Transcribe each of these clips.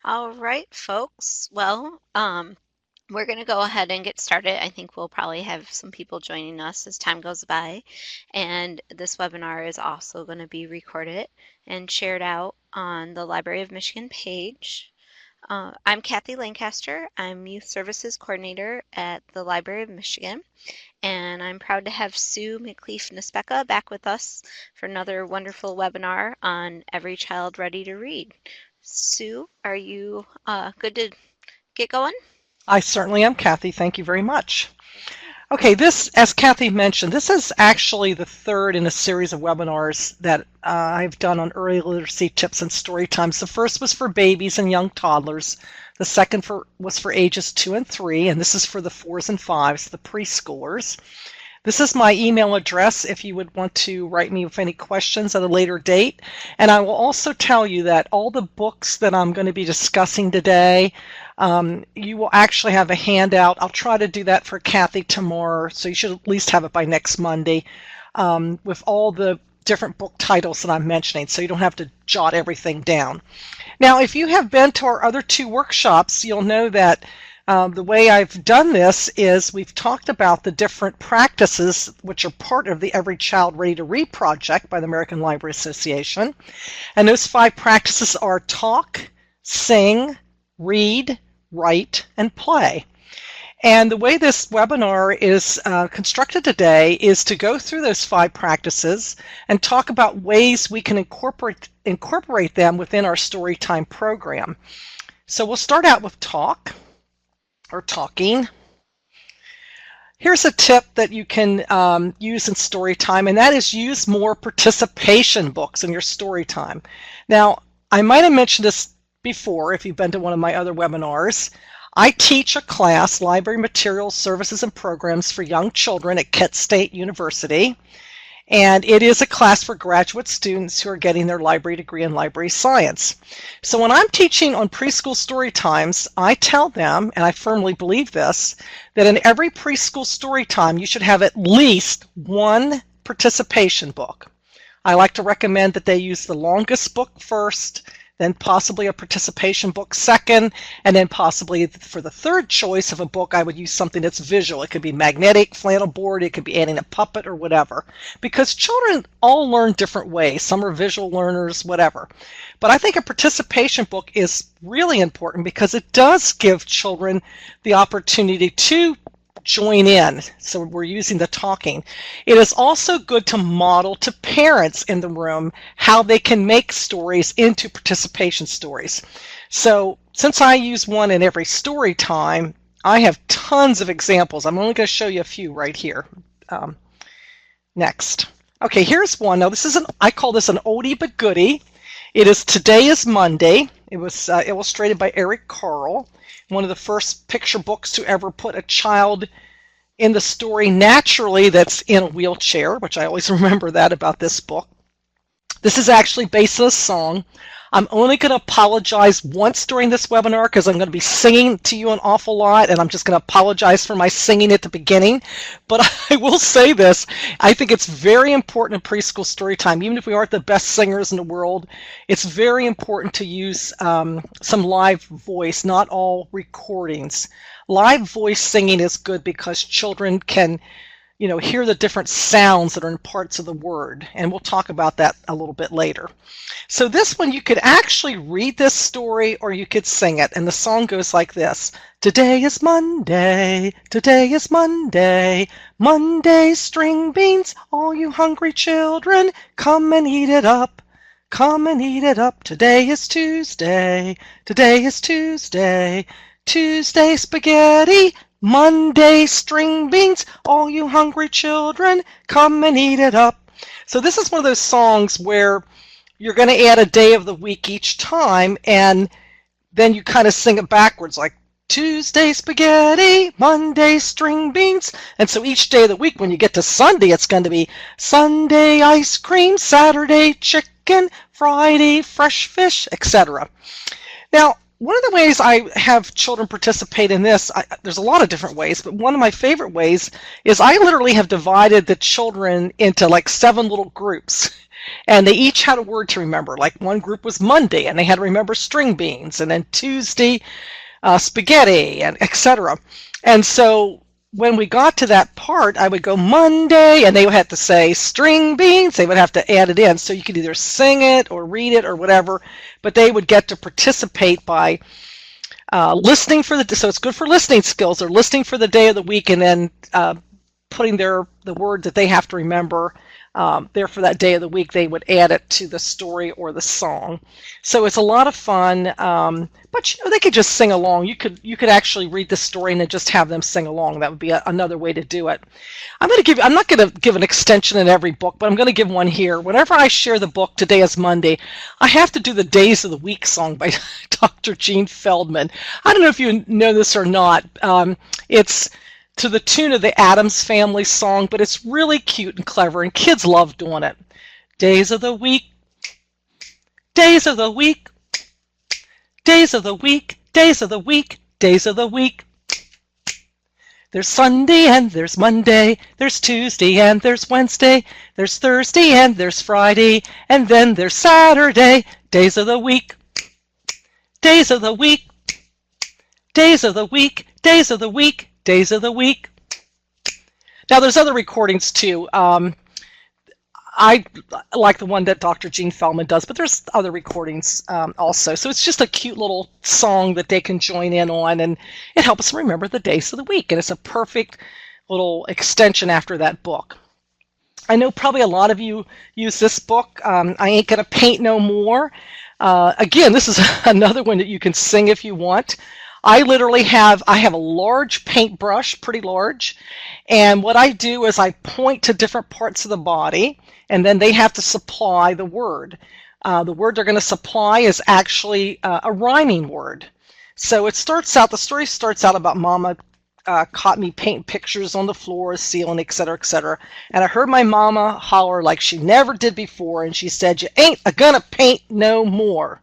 All right, folks. We're going to go ahead and get started. I think we'll probably have some people joining us as time goes by. And this webinar is also going to be recorded and shared out on the Library of Michigan page. I'm Kathy Lancaster. I'm Youth Services Coordinator at the Library of Michigan. And I'm proud to have Sue McLeaf-Nispeka back with us for another wonderful webinar on Every Child Ready to Read. Sue, are you good to get going? I certainly am, Kathy. Thank you very much. Okay, this, as Kathy mentioned, this is actually the third in a series of webinars that I've done on early literacy tips and story times. The first was for babies and young toddlers. The second was for ages 2 and 3, and this is for the 4s and 5s, the preschoolers. This is my email address if you would want to write me with any questions at a later date. And I will also tell you that all the books that I'm going to be discussing today, you will actually have a handout. I'll try to do that for Kathy tomorrow, so you should at least have it by next Monday, with all the different book titles that I'm mentioning, so you don't have to jot everything down. Now, if you have been to our other two workshops, you'll know that the way I've done this is we've talked about the different practices which are part of the Every Child Ready to Read project by the American Library Association. And those 5 practices are talk, sing, read, write, and play. And the way this webinar is constructed today is to go through those 5 practices and talk about ways we can incorporate them within our Storytime program. So we'll start out with talk, or talking. Here's a tip that you can use in story time, and that is use more participation books in your story time. Now, I might have mentioned this before if you've been to one of my other webinars. I teach a class, Library Materials, Services, and Programs for Young Children at Kent State University. And it is a class for graduate students who are getting their library degree in library science. So when I'm teaching on preschool story times, I tell them, and I firmly believe this, that in every preschool story time, you should have at least one participation book. I like to recommend that they use the longest book first, then possibly a participation book second, and then possibly for the third choice of a book, I would use something that's visual. It could be magnetic, flannel board, it could be adding a puppet or whatever. Because children all learn different ways. Some are visual learners, whatever. But I think a participation book is really important because it does give children the opportunity to join in. So we're using the talking. It is also good to model to parents in the room how they can make stories into participation stories. So since I use one in every story time, I have tons of examples. I'm only going to show you a few right here. Next. Okay, here's one. Now this is I call this an oldie but goodie. It is Today is Monday. It was illustrated by Eric Carle, one of the first picture books to ever put a child in the story naturally that's in a wheelchair, which I always remember that about this book. This is actually based on a song. I'm only going to apologize once during this webinar because I'm going to be singing to you an awful lot, and I'm just going to apologize for my singing at the beginning. But I will say this, I think it's very important in preschool story time, even if we aren't the best singers in the world, it's very important to use some live voice, not all recordings. Live voice singing is good because children can hear the different sounds that are in parts of the word, and we'll talk about that a little bit later. So this one, you could actually read this story or you could sing it, and the song goes like this. Today is Monday, today is Monday, Monday string beans, all you hungry children, come and eat it up. Come and eat it up. Today is Tuesday, today is Tuesday, Tuesday spaghetti, Monday string beans, all you hungry children, come and eat it up. So this is one of those songs where you're going to add a day of the week each time, and then you kind of sing it backwards, like Tuesday spaghetti, Monday string beans. And so each day of the week, when you get to Sunday, it's going to be Sunday ice cream, Saturday chicken, Friday fresh fish, etc. Now, one of the ways I have children participate in this, there's a lot of different ways, but one of my favorite ways is I literally have divided the children into like 7 little groups. And they each had a word to remember. Like one group was Monday, and they had to remember string beans, and then Tuesday, spaghetti, and etc. And so when we got to that part, I would go Monday, and they would have to say string beans. They would have to add it in. So you could either sing it or read it or whatever, but they would get to participate by listening for so it's good for listening skills. They're listening for the day of the week, and then putting the word that they have to remember there for that day of the week. They would add it to the story or the song. So it's a lot of fun. But they could just sing along. You could actually read the story and then just have them sing along. That would be another way to do it. I'm not going to give an extension in every book, but I'm going to give one here. Whenever I share the book, Today is Monday, I have to do the Days of the Week song by Dr. Gene Feldman. I don't know if you know this or not. It's to the tune of the Addams Family song, but it's really cute and clever, and kids love doing it. Days of the week, days of the week, days of the week, days of the week, days of the week. There's Sunday and there's Monday, there's Tuesday and there's Wednesday, there's Thursday and there's Friday, and then there's Saturday. Days of the week, days of the week, days of the week, days of the week, days of the week. Now there's other recordings too. I like the one that Dr. Gene Feldman does, but there's other recordings also. So it's just a cute little song that they can join in on, and it helps them remember the days of the week. And it's a perfect little extension after that book. I know probably a lot of you use this book, I Ain't Gonna Paint No More. Again, this is another one that you can sing if you want. I literally have a large paintbrush, pretty large, and what I do is I point to different parts of the body, and then they have to supply the word. The word they're going to supply is actually a rhyming word. So the story starts out about Mama caught me painting pictures on the floor, ceiling, etc., etc. And I heard my mama holler like she never did before, and she said, "You ain't gonna paint no more."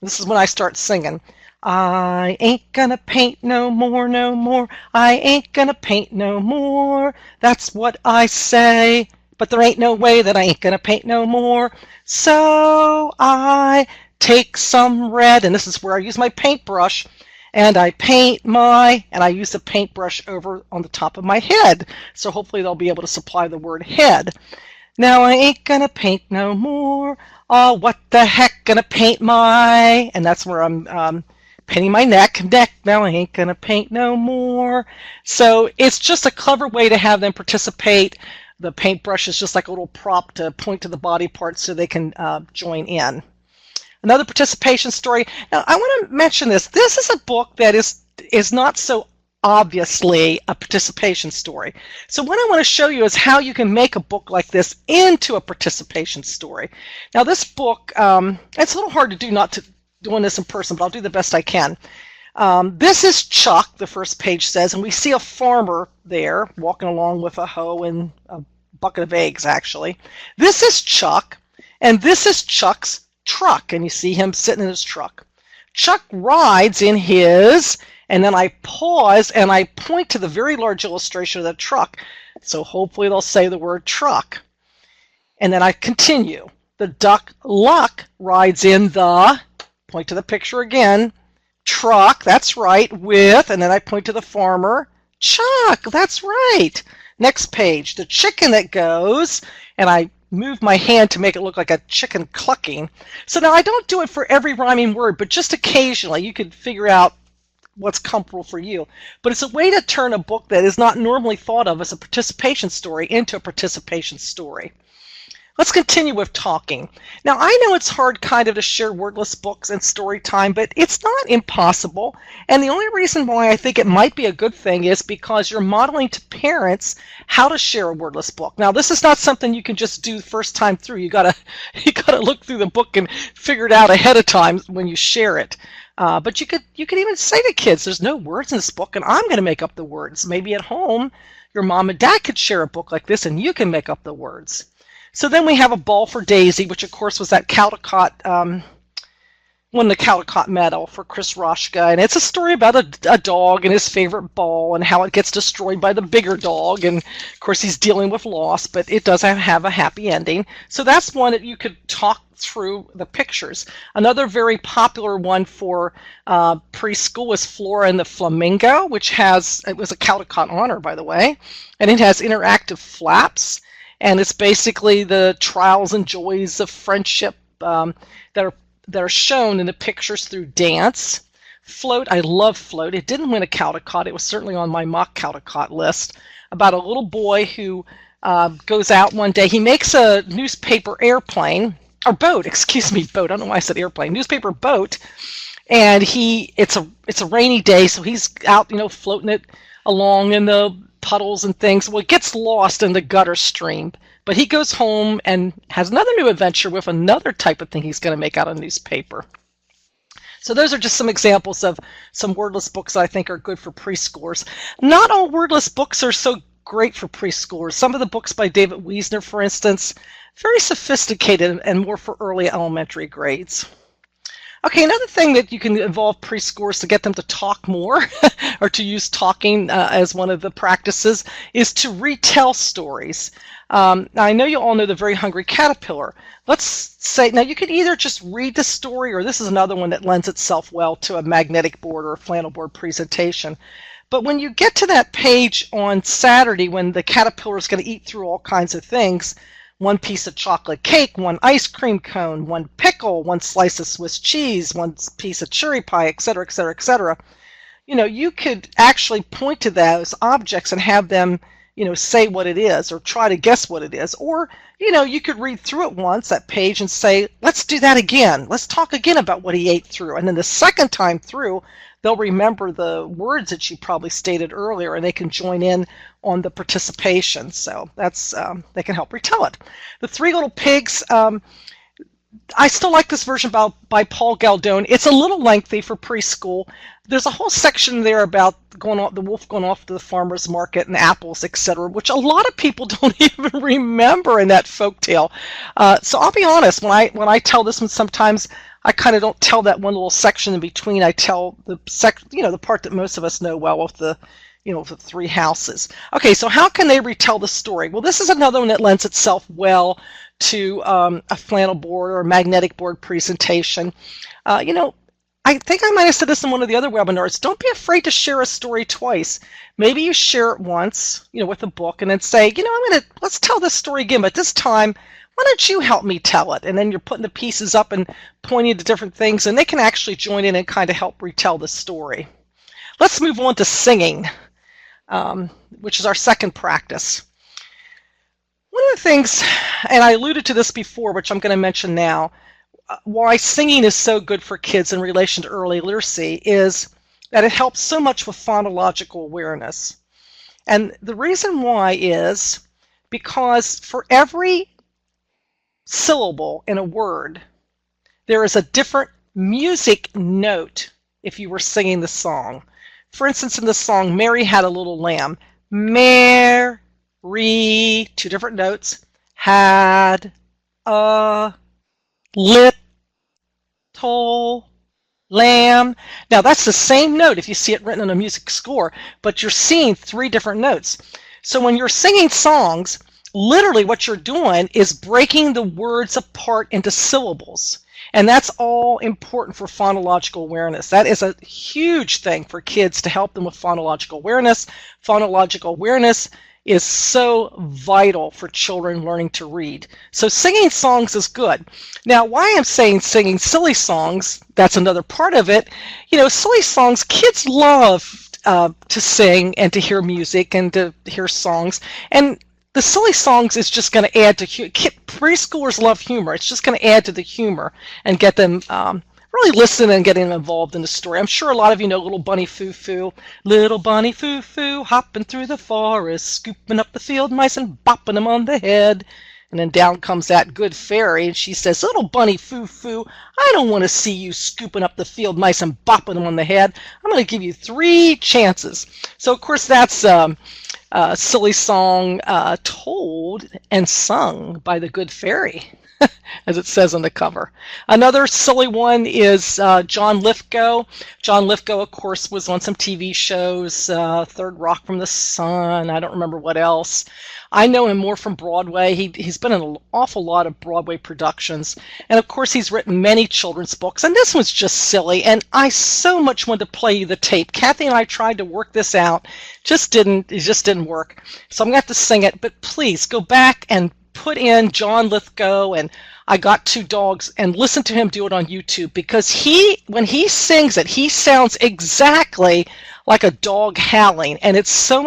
This is when I start singing. I ain't gonna paint no more, no more. I ain't gonna paint no more. That's what I say. But there ain't no way that I ain't gonna paint no more. So I take some red, and this is where I use my paintbrush, and I I use the paintbrush over on the top of my head. So hopefully they'll be able to supply the word head. Now I ain't gonna paint no more. Oh, what the heck, gonna paint my, and that's where I'm painting my neck. Now I ain't gonna paint no more. So it's just a clever way to have them participate. The paintbrush is just like a little prop to point to the body parts so they can join in. Another participation story. Now I want to mention this. This is a book that is not so obviously a participation story. So what I want to show you is how you can make a book like this into a participation story. Now this book, it's a little hard to do doing this in person, but I'll do the best I can. This is Chuck, the first page says, and we see a farmer there walking along with a hoe and a bucket of eggs, actually. This is Chuck, and this is Chuck's truck, and you see him sitting in his truck. Chuck rides in his, and then I pause and I point to the very large illustration of the truck. So hopefully they'll say the word truck. And then I continue. The duck Luck rides in the, point to the picture again, truck, that's right, with, and then I point to the farmer, Chuck, that's right. Next page, the chicken that goes, and I move my hand to make it look like a chicken clucking. So now I don't do it for every rhyming word, but just occasionally you could figure out what's comfortable for you. But it's a way to turn a book that is not normally thought of as a participation story into a participation story. Let's continue with talking. Now, I know it's hard kind of to share wordless books and story time, but it's not impossible. And the only reason why I think it might be a good thing is because you're modeling to parents how to share a wordless book. Now, this is not something you can just do first time through. You gotta look through the book and figure it out ahead of time when you share it. But you could even say to kids, there's no words in this book, and I'm going to make up the words. Maybe at home, your mom and dad could share a book like this, and you can make up the words. So then we have a ball for Daisy, which of course was that Caldecott won the Caldecott Medal for Chris Roshka, and it's a story about a dog and his favorite ball and how it gets destroyed by the bigger dog, and of course he's dealing with loss, but it does have a happy ending. So that's one that you could talk through the pictures. Another very popular one for preschool is Flora and the Flamingo, which it was a Caldecott honor, by the way, and it has interactive flaps, and it's basically the trials and joys of friendship that are shown in the pictures through dance. Float, I love Float. It didn't win a Caldecott. It was certainly on my mock Caldecott list, about a little boy who goes out one day. He makes a newspaper airplane, or boat, excuse me, boat. I don't know why I said airplane. Newspaper boat. And it's a rainy day, so he's out, floating it along in the puddles and things. Well, it gets lost in the gutter stream. But he goes home and has another new adventure with another type of thing he's going to make out of newspaper. So those are just some examples of some wordless books that I think are good for preschoolers. Not all wordless books are so great for preschoolers. Some of the books by David Wiesner, for instance, very sophisticated and more for early elementary grades. Okay, another thing that you can involve preschoolers to get them to talk more or to use talking as one of the practices is to retell stories. Now, I know you all know The Very Hungry Caterpillar. Let's say, now you could either just read the story, or this is another one that lends itself well to a magnetic board or a flannel board presentation. But when you get to that page on Saturday when the caterpillar is going to eat through all kinds of things, one piece of chocolate cake, one ice cream cone, one pickle, one slice of Swiss cheese, one piece of cherry pie, etc., etc., etc. You could actually point to those objects and have them, say what it is or try to guess what it is. Or, you could read through it once, that page, and say, let's do that again. Let's talk again about what he ate through. And then the second time through, they'll remember the words that you probably stated earlier, and they can join in on the participation. So that's they can help retell it. The Three Little Pigs, I still like this version by Paul Galdone. It's a little lengthy for preschool. There's a whole section there about the wolf going off to the farmer's market and apples, etc., which a lot of people don't even remember in that folk tale. So I'll be honest, when I tell this one, sometimes I kind of don't tell that one little section in between. I tell the the part that most of us know well, with the the three houses. Okay, so how can they retell the story? Well, this is another one that lends itself well to a flannel board or a magnetic board presentation. I think I might have said this in one of the other webinars. Don't be afraid to share a story twice. Maybe you share it once, with a book, and then say, let's tell this story again, but this time, why don't you help me tell it? And then you're putting the pieces up and pointing to different things, and they can actually join in and kind of help retell the story. Let's move on to singing, which is our second practice. One of the things, and I alluded to this before, which I'm going to mention now, why singing is so good for kids in relation to early literacy is that it helps so much with phonological awareness. And the reason why is because for every syllable in a word, there is a different music note if you were singing the song. For instance, in the song, Mary Had a Little Lamb, Mary, two different notes, had a little lamb. Now that's the same note if you see it written on a music score, but you're seeing three different notes. So when you're singing songs, literally what you're doing is breaking the words apart into syllables. And that's all important for phonological awareness. That is a huge thing for kids to help them with phonological awareness. Phonological awareness is so vital for children learning to read. So singing songs is good. Now, why I'm saying singing silly songs, that's another part of it. Silly songs, kids love to sing and to hear music and to hear songs. And the silly songs is just going to add to preschoolers love humor. It's just going to add to the humor and get them really listening and getting involved in the story. I'm sure a lot of you know Little Bunny Foo Foo. Little Bunny Foo Foo, hopping through the forest, scooping up the field mice and bopping them on the head. And then down comes that good fairy, and she says, Little Bunny Foo Foo, I don't want to see you scooping up the field mice and bopping them on the head. I'm going to give you 3 chances. So, of course, that's a silly song told and sung by the good fairy. as it says on the cover. Another silly one is John Lithgow. John Lithgow, of course, was on some TV shows, Third Rock from the Sun, I don't remember what else. I know him more from Broadway. He's been in an awful lot of Broadway productions. And of course, he's written many children's books. And this one's just silly. And I so much wanted to play you the tape. Kathy and I tried to work this out. It just didn't work. So I'm going to have to sing it. But please go back and put in John Lithgow and I Got Two Dogs and listen to him do it on YouTube, because when he sings it, he sounds exactly like a dog howling, and it's so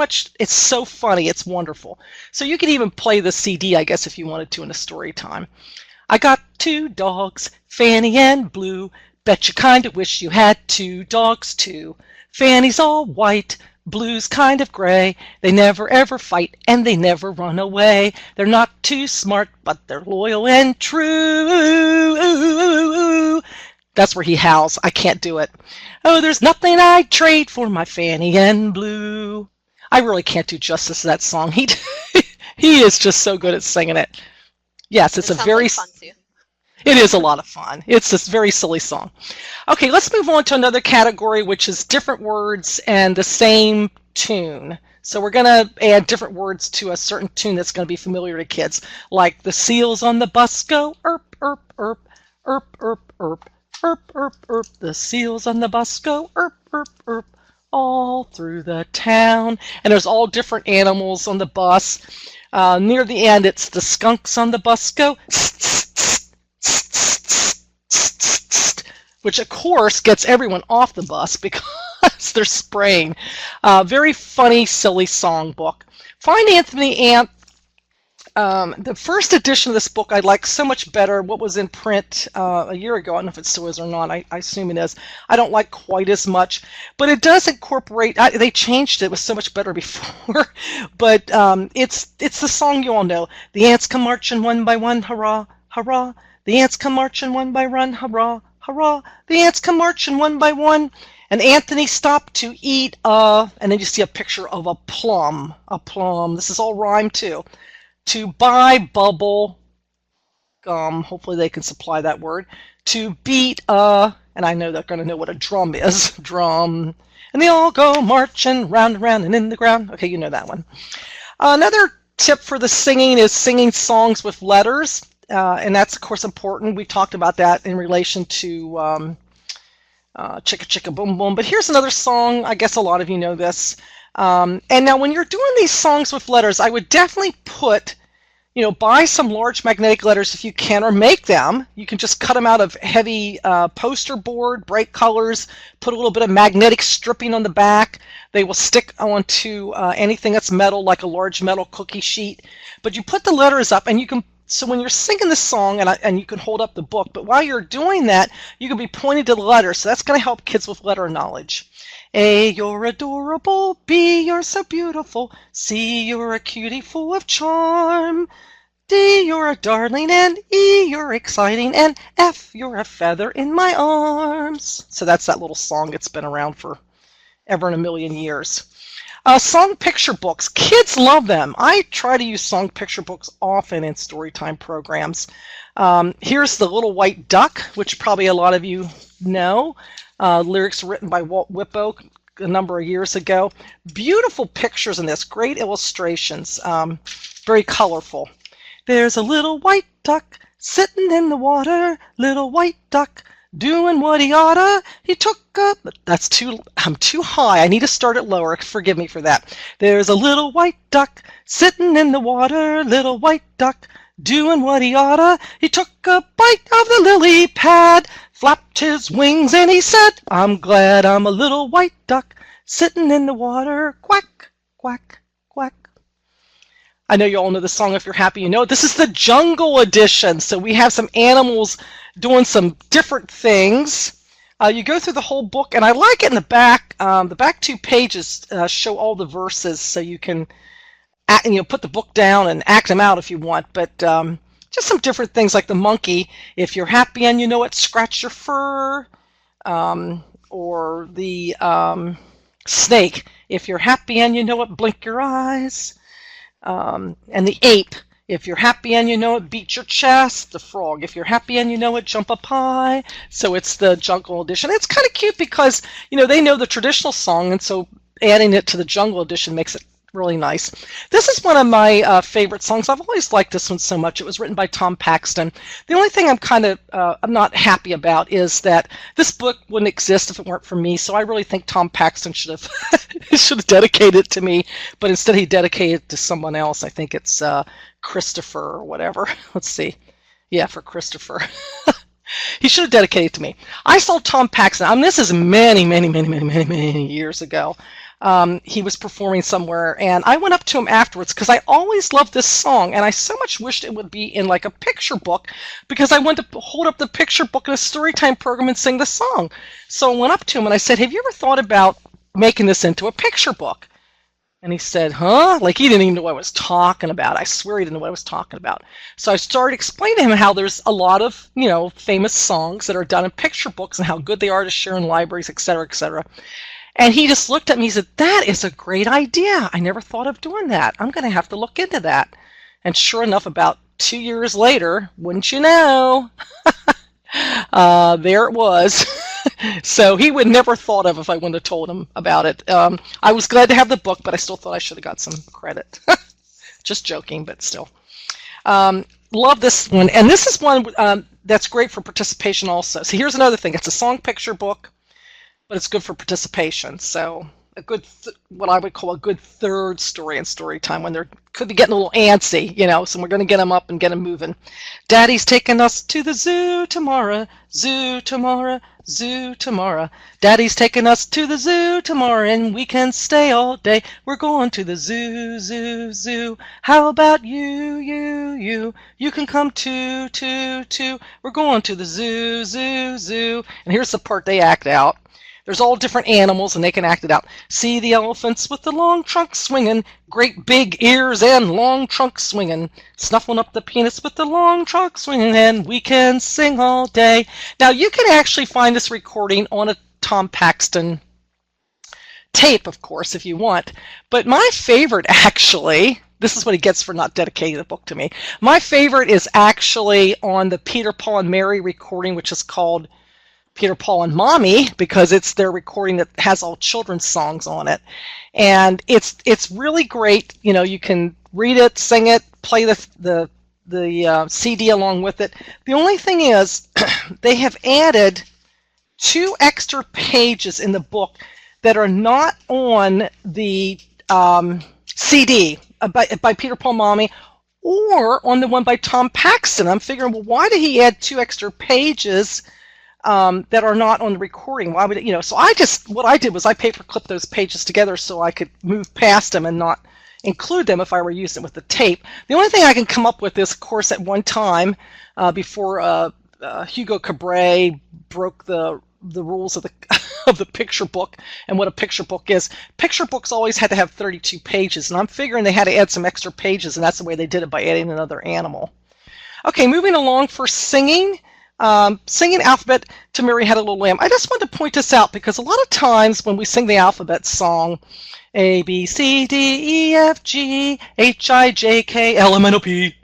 funny, it's wonderful. So you could even play the CD, I guess, if you wanted to in a story time. I got two dogs, Fanny and Blue. Bet you kind of wish you had two dogs too. Fanny's all white, Blue's kind of gray. They never ever fight and they never run away. They're not too smart, but they're loyal and true. That's where he howls. I can't do it. Oh, there's nothing I'd trade for my Fanny and Blue. I really can't do justice to that song. He is just so good at singing it. Yes, it's It a sounds very like fun too. it is a lot of fun. It's this very silly song. Okay, let's move on to another category, which is different words and the same tune. So we're going to add different words to a certain tune that's going to be familiar to kids, like the seals on the bus go erp, erp, erp, erp, erp, erp, erp, erp, erp. The seals on the bus go erp, erp, erp, all through the town. And there's all different animals on the bus. Near the end, it's the skunks on the bus go which of course gets everyone off the bus because they're spraying. Very funny, silly songbook. Find Anthony Ant. The first edition of this book I like so much better. What was in print a year ago, I don't know if it still is or not. I assume it is. I don't like quite as much, but it does incorporate. They changed it. It was so much better before, but it's the song you all know. The ants come marching one by one, hurrah, hurrah. The ants come marching one by one, hurrah, hurrah. The ants come marching one by one. And Anthony stopped to eat and then you see a picture of a plum. A plum. This is all rhyme too. To buy bubble gum. Hopefully they can supply that word. To beat and I know they're going to know what a drum is. Drum. And they all go marching round and round and in the ground. Okay, you know that one. Another tip for the singing is singing songs with letters. And that's, of course, important. We talked about that in relation to Chicka Chicka Boom Boom. But here's another song. I guess a lot of you know this. And now when you're doing these songs with letters, I would definitely buy some large magnetic letters if you can, or make them. You can just cut them out of heavy poster board, bright colors, put a little bit of magnetic stripping on the back. They will stick onto anything that's metal, like a large metal cookie sheet. But you put the letters up, and you can. So when you're singing the song, and you can hold up the book, but while you're doing that, you can be pointing to the letters. So that's going to help kids with letter knowledge. A, you're adorable. B, you're so beautiful. C, you're a cutie full of charm. D, you're a darling. And E, you're exciting. And F, you're a feather in my arms. So that's that little song. It's been around for ever and a million years. Song picture books. Kids love them. I try to use song picture books often in storytime programs. Here's The Little White Duck, which probably a lot of you know. Lyrics written by Walt Whippo a number of years ago. Beautiful pictures in this. Great illustrations. Very colorful. There's a little white duck sitting in the water. Little white duck doing what he oughta. He took up. I'm too high. I need to start it lower. Forgive me for that. There's a little white duck sitting in the water. Little white duck doing what he oughta. He took a bite of the lily pad, flapped his wings, and he said, I'm glad I'm a little white duck sitting in the water. Quack, quack, quack. I know you all know the song. If you're happy, you know it. This is the Jungle Edition. So we have some animals doing some different things. You go through the whole book, and I like it in the back. The back 2 pages show all the verses, so you can put the book down and act them out if you want. But just some different things, like the monkey. If you're happy and you know it, scratch your fur. Or the snake. If you're happy and you know it, blink your eyes. And the ape. If you're happy and you know it, beat your chest, the frog. If you're happy and you know it, jump up high. So it's the jungle edition. It's kind of cute because, they know the traditional song, and so adding it to the jungle edition makes it really nice. This is one of my favorite songs. I've always liked this one so much. It was written by Tom Paxton. The only thing I'm not happy about is that this book wouldn't exist if it weren't for me. So I really think Tom Paxton should have should have dedicated it to me, but instead he dedicated it to someone else. I think it's Christopher or whatever. Let's see. Yeah, for Christopher. He should have dedicated it to me. I saw Tom Paxton. This is many, many, many, many, many, many years ago. He was performing somewhere, and I went up to him afterwards because I always loved this song, and I so much wished it would be in like a picture book because I wanted to hold up the picture book in a story time program and sing the song. So I went up to him and I said, "Have you ever thought about making this into a picture book?" And he said, "Huh?" Like he didn't even know what I was talking about. I swear he didn't know what I was talking about. So I started explaining to him how there's a lot of, famous songs that are done in picture books and how good they are to share in libraries, et cetera, et cetera. And he just looked at me and said, "That is a great idea. I never thought of doing that. I'm going to have to look into that." And sure enough, about 2 years later, wouldn't you know, there it was. So he would never thought of if I wouldn't have told him about it. I was glad to have the book, but I still thought I should have got some credit. Just joking, but still. Love this one. And this is one that's great for participation also. So here's another thing. It's a song picture book, but it's good for participation. So a good, what I would call a good third story in story time when they could be getting a little antsy, so we're going to get them up and get them moving. Daddy's taking us to the zoo tomorrow, zoo tomorrow, zoo tomorrow. Daddy's taking us to the zoo tomorrow and we can stay all day. We're going to the zoo, zoo, zoo. How about you, you, you? You can come too, too, too. We're going to the zoo, zoo, zoo. And here's the part they act out. There's all different animals, and they can act it out. See the elephants with the long trunk swinging, great big ears and long trunk swinging, snuffling up the peanuts with the long trunk swinging, and we can sing all day. Now, you can actually find this recording on a Tom Paxton tape, of course, if you want. But my favorite, actually, this is what he gets for not dedicating the book to me. My favorite is actually on the Peter, Paul, and Mary recording, which is called Peter, Paul, and Mommy, because it's their recording that has all children's songs on it. And it's really great. You can read it, sing it, play the CD along with it. The only thing is they have added 2 extra pages in the book that are not on the CD by Peter, Paul, Mommy, or on the one by Tom Paxton. I'm figuring, well, why did he add 2 extra pages that are not on the recording? Why would it, so what I did was I paper clipped those pages together so I could move past them and not include them if I were using it with the tape. The only thing I can come up with is, of course, at one time, before Hugo Cabret broke the rules of the of the picture book and what a picture book is. Picture books always had to have 32 pages, and I'm figuring they had to add some extra pages, and that's the way they did it, by adding another animal. Okay, moving along for singing. Singing alphabet to Mary Had a Little Lamb. I just wanted to point this out because a lot of times when we sing the alphabet song, A, B, C, D, E, F, G, H, I, J, K, L, M, N, O, P,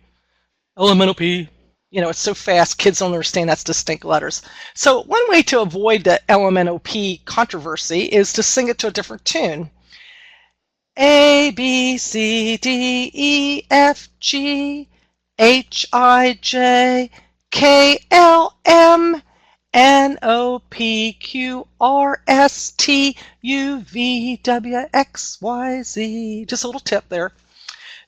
L, M, N, O, P. It's so fast, kids don't understand that's distinct letters. So one way to avoid the L, M, N, O, P controversy is to sing it to a different tune. A, B, C, D, E, F, G, H, I, J, K, L, M, N, O, P, Q, R, S, T, U, V, W, X, Y, Z. Just a little tip there.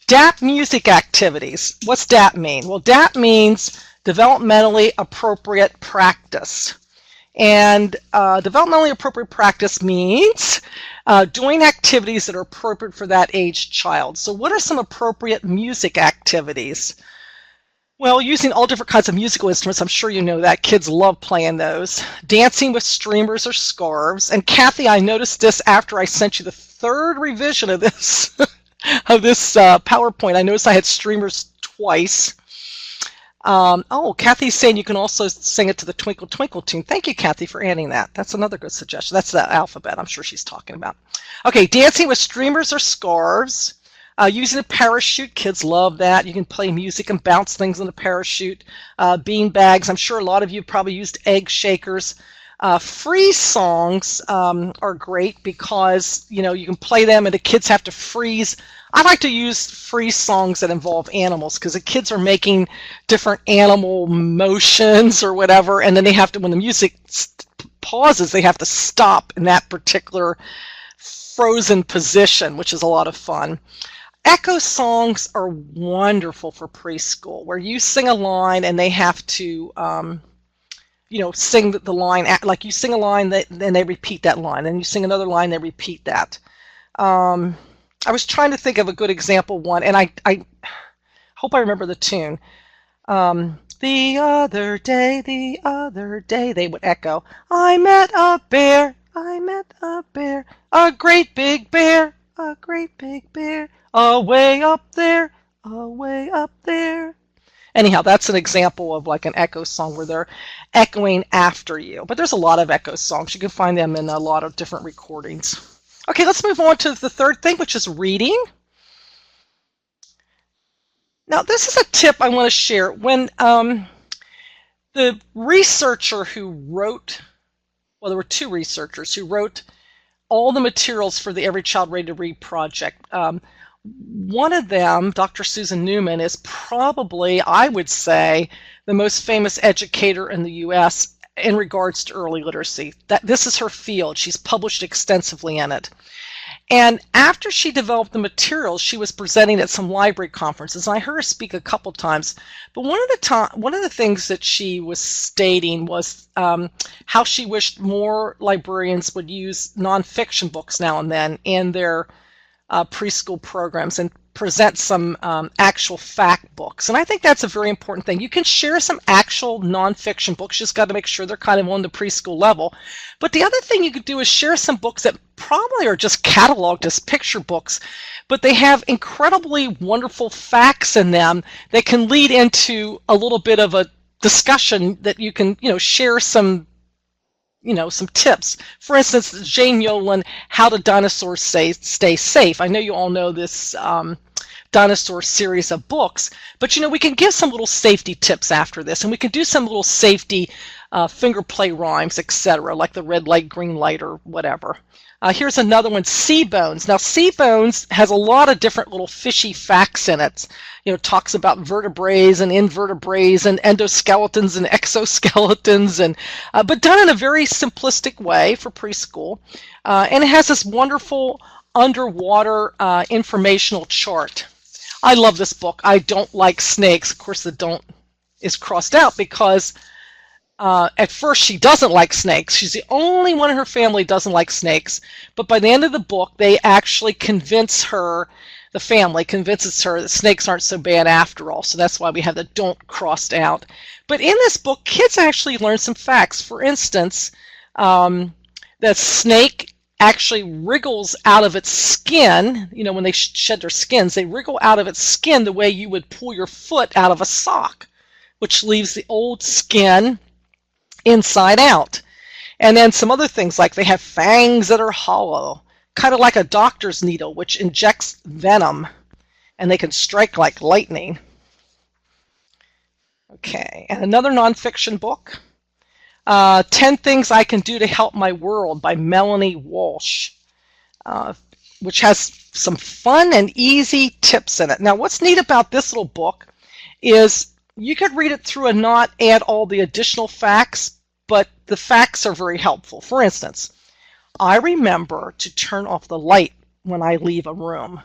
DAP music activities. What's DAP mean? Well, DAP means developmentally appropriate practice. And developmentally appropriate practice means doing activities that are appropriate for that age child. So what are some appropriate music activities? Well, using all different kinds of musical instruments, I'm sure you know that. Kids love playing those. Dancing with streamers or scarves. And Kathy, I noticed this after I sent you the 3rd revision of this of this PowerPoint. I noticed I had streamers twice. Kathy's saying you can also sing it to the Twinkle Twinkle tune. Thank you, Kathy, for adding that. That's another good suggestion. That's the alphabet I'm sure she's talking about. Okay, dancing with streamers or scarves. Using a parachute, kids love that. You can play music and bounce things in a parachute. Bean bags, I'm sure a lot of you probably used egg shakers. Freeze songs are great because, you can play them and the kids have to freeze. I like to use freeze songs that involve animals because the kids are making different animal motions or whatever, and then they have to, when the music pauses, they have to stop in that particular frozen position, which is a lot of fun. Echo songs are wonderful for preschool, where you sing a line and they have to, sing the line, like you sing a line, then they repeat that line, and you sing another line, they repeat that. I was trying to think of a good example one, and I hope I remember the tune. The other day, they would echo, I met a bear, a great big bear, away up there, away up there. Anyhow, that's an example of like an echo song where they're echoing after you. But there's a lot of echo songs. You can find them in a lot of different recordings. Okay, let's move on to the third thing, which is reading. Now, this is a tip I want to share. When the researcher who wrote, well, there were two researchers who wrote all the materials for the Every Child Ready to Read project. One of them, Dr. Susan Newman, is probably, I would say, the most famous educator in the U.S. in regards to early literacy. This is her field. She's published extensively in it. And after she developed the materials, she was presenting at some library conferences. And I heard her speak a couple times. But one of the things that she was stating was how she wished more librarians would use nonfiction books now and then in their preschool programs and present some actual fact books. And I think that's a very important thing. You can share some actual nonfiction books, just got to make sure they're kind of on the preschool level. But the other thing you could do is share some books that probably are just cataloged as picture books, but they have incredibly wonderful facts in them that can lead into a little bit of a discussion that you can, share some tips. For instance, Jane Yolen, How Do Dinosaurs Stay Safe? I know you all know this dinosaur series of books, but we can give some little safety tips after this, and we can do some little safety finger play rhymes, etc., like the red light, green light, or whatever. Here's another one, sea bones. Now, sea bones has a lot of different little fishy facts in it. Talks about vertebrates and invertebrates and endoskeletons and exoskeletons, and but done in a very simplistic way for preschool. And it has this wonderful underwater informational chart. I love this book. I don't like snakes. Of course, the don't is crossed out because at first she doesn't like snakes. She's the only one in her family who doesn't like snakes. But by the end of the book, they actually convince her, the family convinces her that snakes aren't so bad after all. So that's why we have the don't crossed out. But in this book, kids actually learn some facts. For instance, the snake actually wriggles out of its skin. When they shed their skins, they wriggle out of its skin the way you would pull your foot out of a sock, which leaves the old skin inside out. And then some other things, like they have fangs that are hollow, kind of like a doctor's needle, which injects venom, and they can strike like lightning. Okay, and another nonfiction book, 10 Things I Can Do to Help My World by Melanie Walsh, which has some fun and easy tips in it. Now, what's neat about this little book is you could read it through and not add all the additional facts, but the facts are very helpful. For instance, I remember to turn off the light when I leave a room.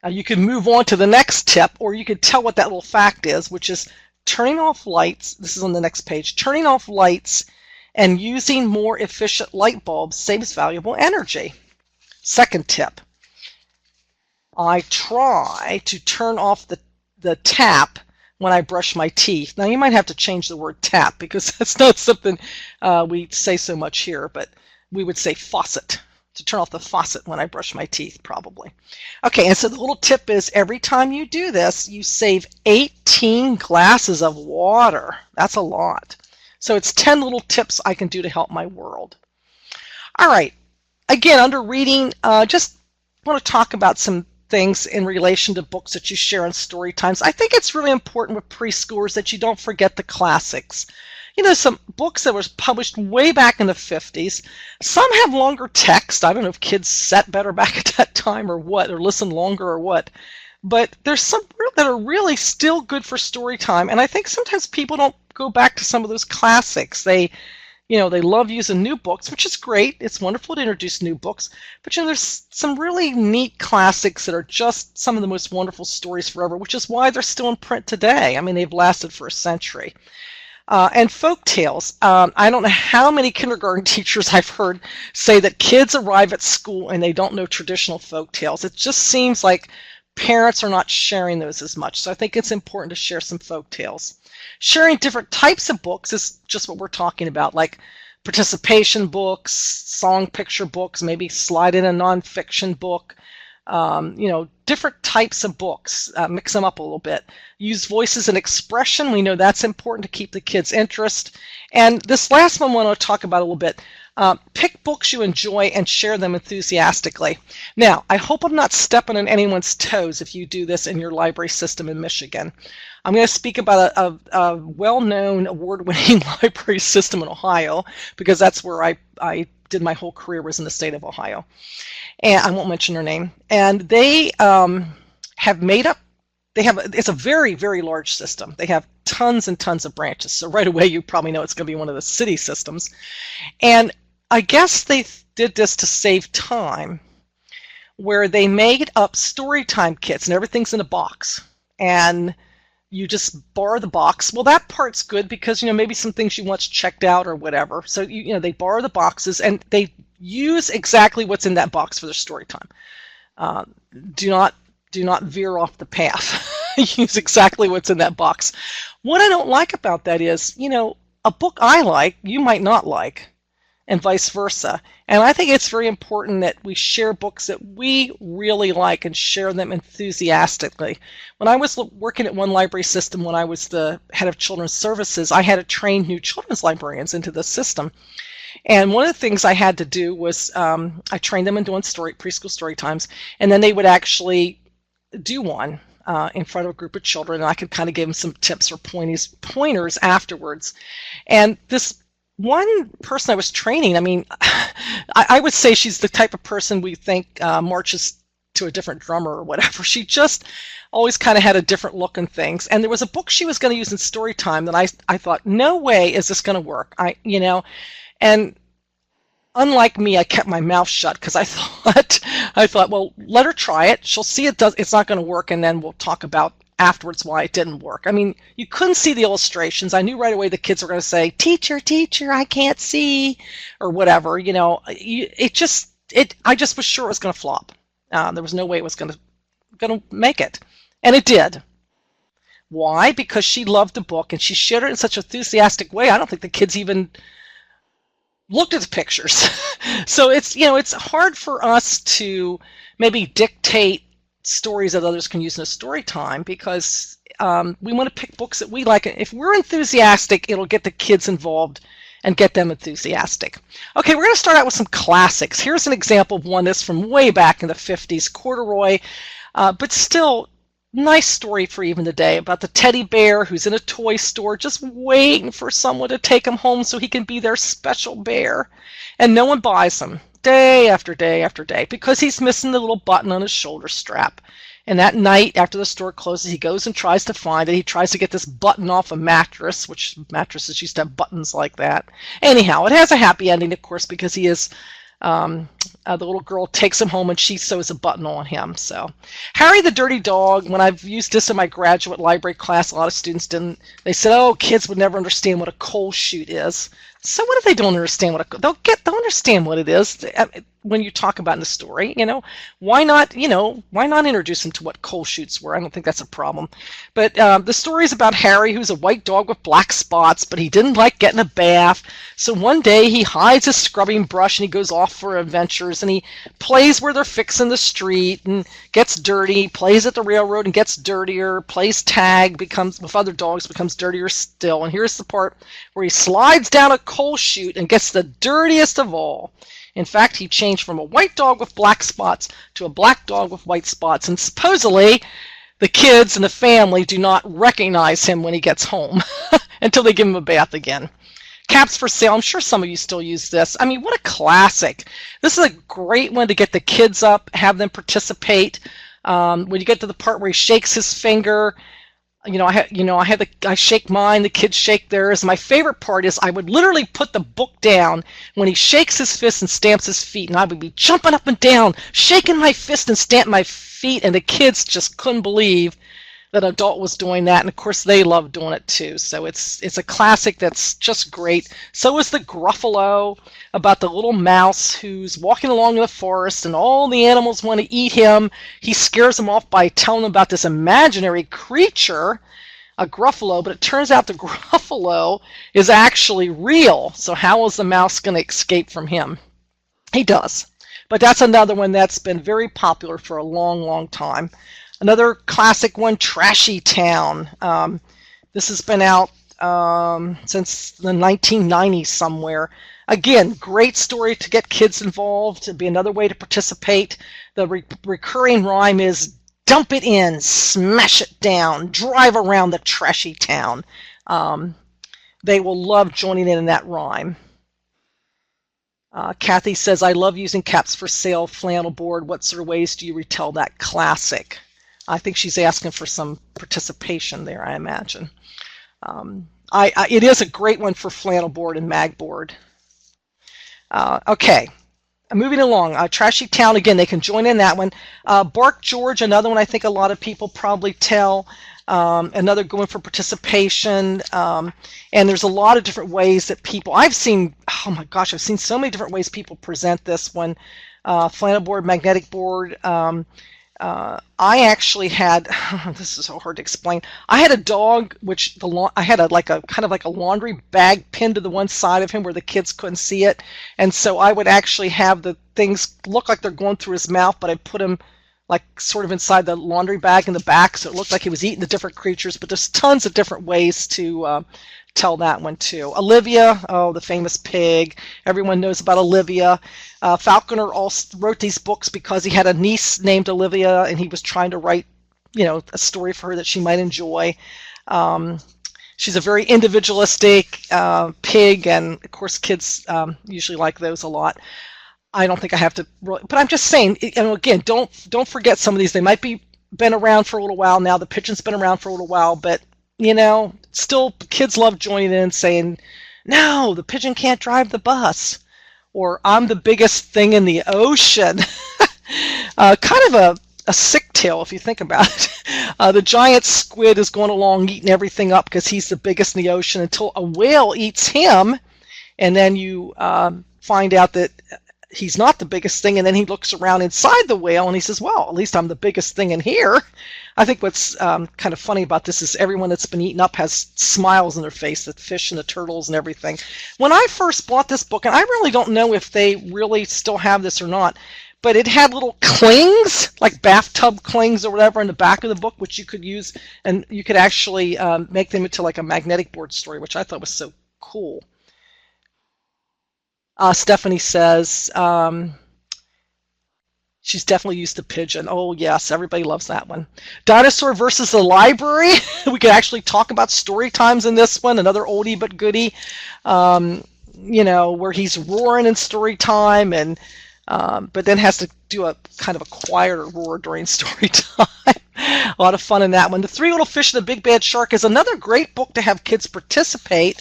Now, you can move on to the next tip, or you could tell what that little fact is, which is turning off lights. This is on the next page. Turning off lights and using more efficient light bulbs saves valuable energy. Second tip, I try to turn off the tap when I brush my teeth. Now, you might have to change the word tap because that's not something we say so much here, but we would say faucet, to turn off the faucet when I brush my teeth, probably. Okay, and so the little tip is every time you do this, you save 18 glasses of water. That's a lot. So it's 10 little tips I can do to help my world. All right, again, under reading, just want to talk about some things in relation to books that you share in story times. I think it's really important with preschoolers that you don't forget the classics. Some books that was published way back in the 50s. Some have longer text. I don't know if kids sat better back at that time or what, or listened longer or what. But there's some that are really still good for story time. And I think sometimes people don't go back to some of those classics. They love using new books, which is great. It's wonderful to introduce new books. But, there's some really neat classics that are just some of the most wonderful stories forever, which is why they're still in print today. I mean, they've lasted for a century. And folk tales. I don't know how many kindergarten teachers I've heard say that kids arrive at school and they don't know traditional folk tales. It just seems like parents are not sharing those as much. So I think it's important to share some folk tales. Sharing different types of books is just what we're talking about, like participation books, song picture books, maybe slide in a nonfiction book. Different types of books, mix them up a little bit. Use voices and expression. We know that's important to keep the kids' interest. And this last one I want to talk about a little bit. Pick books you enjoy and share them enthusiastically. Now, I hope I'm not stepping on anyone's toes if you do this in your library system in Michigan. I'm going to speak about a well-known, award-winning library system in Ohio, because that's where I did my whole career, was in the state of Ohio. And I won't mention their name. And they have made up, it's a very, very large system. They have tons and tons of branches. So right away, you probably know it's going to be one of the city systems. And I guess they did this to save time, where they made up story time kits, and everything's in a box. And you just borrow the box. Well, that part's good because, maybe some things you want checked out or whatever. So, they borrow the boxes and they use exactly what's in that box for their story time. Do not veer off the path. Use exactly what's in that box. What I don't like about that is, a book I like, you might not like, and vice versa. And I think it's very important that we share books that we really like and share them enthusiastically. When I was working at one library system, when I was the head of children's services, I had to train new children's librarians into the system. And one of the things I had to do was I trained them in doing preschool story times, and then they would actually do one in front of a group of children, and I could kind of give them some tips or pointers afterwards. And this one person I was training, I mean, I would say she's the type of person we think marches to a different drummer or whatever. She just always kind of had a different look in things. And there was a book she was going to use in story time that I thought, no way is this going to work. And unlike me, I kept my mouth shut because I thought, well, let her try it. She'll see it's not going to work, and then we'll talk about afterwards why it didn't work. I mean, you couldn't see the illustrations. I knew right away the kids were going to say, teacher, I can't see, or whatever. I just was sure it was going to flop. There was no way it was going to make it, and it did. Why? Because she loved the book and she shared it in such an enthusiastic way. I don't think the kids even looked at the pictures. So it's hard for us to maybe dictate stories that others can use in a story time, because we want to pick books that we like. If we're enthusiastic, it'll get the kids involved and get them enthusiastic. Okay, we're going to start out with some classics. Here's an example of one that's from way back in the 50s, Corduroy, but still nice story for even today, about the teddy bear who's in a toy store just waiting for someone to take him home so he can be their special bear. And no one buys him day after day after day because he's missing the little button on his shoulder strap. And that night, after the store closes, he goes and tries to find it. He tries to get this button off a mattress, which mattresses used to have buttons like that. Anyhow, it has a happy ending, of course, because he is the little girl takes him home and she sews a button on him. So Harry the Dirty Dog, when I've used this in my graduate library class, a lot of students didn't. They said, oh, kids would never understand what a coal chute is. So what if they don't understand they'll understand what it is when you talk about in the story, why not introduce them to what coal chutes were? I don't think that's a problem. But the story is about Harry, who's a white dog with black spots, but he didn't like getting a bath. So one day he hides his scrubbing brush and he goes off for adventures, and he plays where they're fixing the street and gets dirty, plays at the railroad and gets dirtier, plays tag, with other dogs, becomes dirtier still. And here's the part where he slides down a coal chute and gets the dirtiest of all. In fact, he changed from a white dog with black spots to a black dog with white spots. And supposedly, the kids and the family do not recognize him when he gets home until they give him a bath again. Caps for Sale. I'm sure some of you still use this. I mean, what a classic. This is a great one to get the kids up, have them participate. When you get to the part where he shakes his finger, I shake mine, the kids shake theirs. My favorite part is I would literally put the book down when he shakes his fist and stamps his feet, and I would be jumping up and down, shaking my fist and stamping my feet, and the kids just couldn't believe that an adult was doing that, and of course they love doing it too. So it's a classic that's just great. So is the Gruffalo, about the little mouse who's walking along in the forest and all the animals want to eat him. He scares them off by telling them about this imaginary creature, a Gruffalo, but it turns out the Gruffalo is actually real. So how is the mouse going to escape from him? He does. But that's another one that's been very popular for a long, long time. Another classic one, Trashy Town. This has been out since the 1990s somewhere. Again, great story to get kids involved. It'd be another way to participate. The recurring rhyme is, dump it in, smash it down, drive around the trashy town. They will love joining in that rhyme. Kathy says, I love using Caps for Sale flannel board. What sort of ways do you retell that classic? I think she's asking for some participation there, I imagine. It is a great one for flannel board and mag board. Okay, moving along. Trashy Town, again, they can join in that one. Bark George, another one I think a lot of people probably tell. Another good one for participation. And there's a lot of different ways that people, I've seen so many different ways people present this one. Flannel board, magnetic board. I actually had, this is so hard to explain. I had a dog, which I had a kind of like a laundry bag pinned to the one side of him where the kids couldn't see it. And so I would actually have the things look like they're going through his mouth, but I put him like sort of inside the laundry bag in the back, so it looked like he was eating the different creatures. But there's tons of different ways to tell that one too. Olivia, oh, the famous pig. Everyone knows about Olivia. Falconer also wrote these books because he had a niece named Olivia, and he was trying to write, a story for her that she might enjoy. She's a very individualistic pig, and of course, kids usually like those a lot. I don't think I have to, but I'm just saying. Again, don't forget some of these. They might be been around for a little while now. The pigeon's been around for a little while, but still kids love joining in and saying, no, the pigeon can't drive the bus, or I'm the biggest thing in the ocean. Kind of a sick tale if you think about it. The giant squid is going along eating everything up because he's the biggest in the ocean until a whale eats him, and then you find out that he's not the biggest thing, and then he looks around inside the whale and he says, well, at least I'm the biggest thing in here. I think what's kind of funny about this is everyone that's been eaten up has smiles on their face, the fish and the turtles and everything. When I first bought this book, and I really don't know if they really still have this or not, but it had little clings, like bathtub clings or whatever, in the back of the book, which you could use, and you could actually make them into like a magnetic board story, which I thought was so cool. Stephanie says she's definitely used the pigeon. Oh, yes, everybody loves that one. Dinosaur versus the Library. We could actually talk about story times in this one, another oldie but goodie, where he's roaring in story time, and but then has to do a kind of a quieter roar during story time. A lot of fun in that one. The Three Little Fish and the Big Bad Shark is another great book to have kids participate.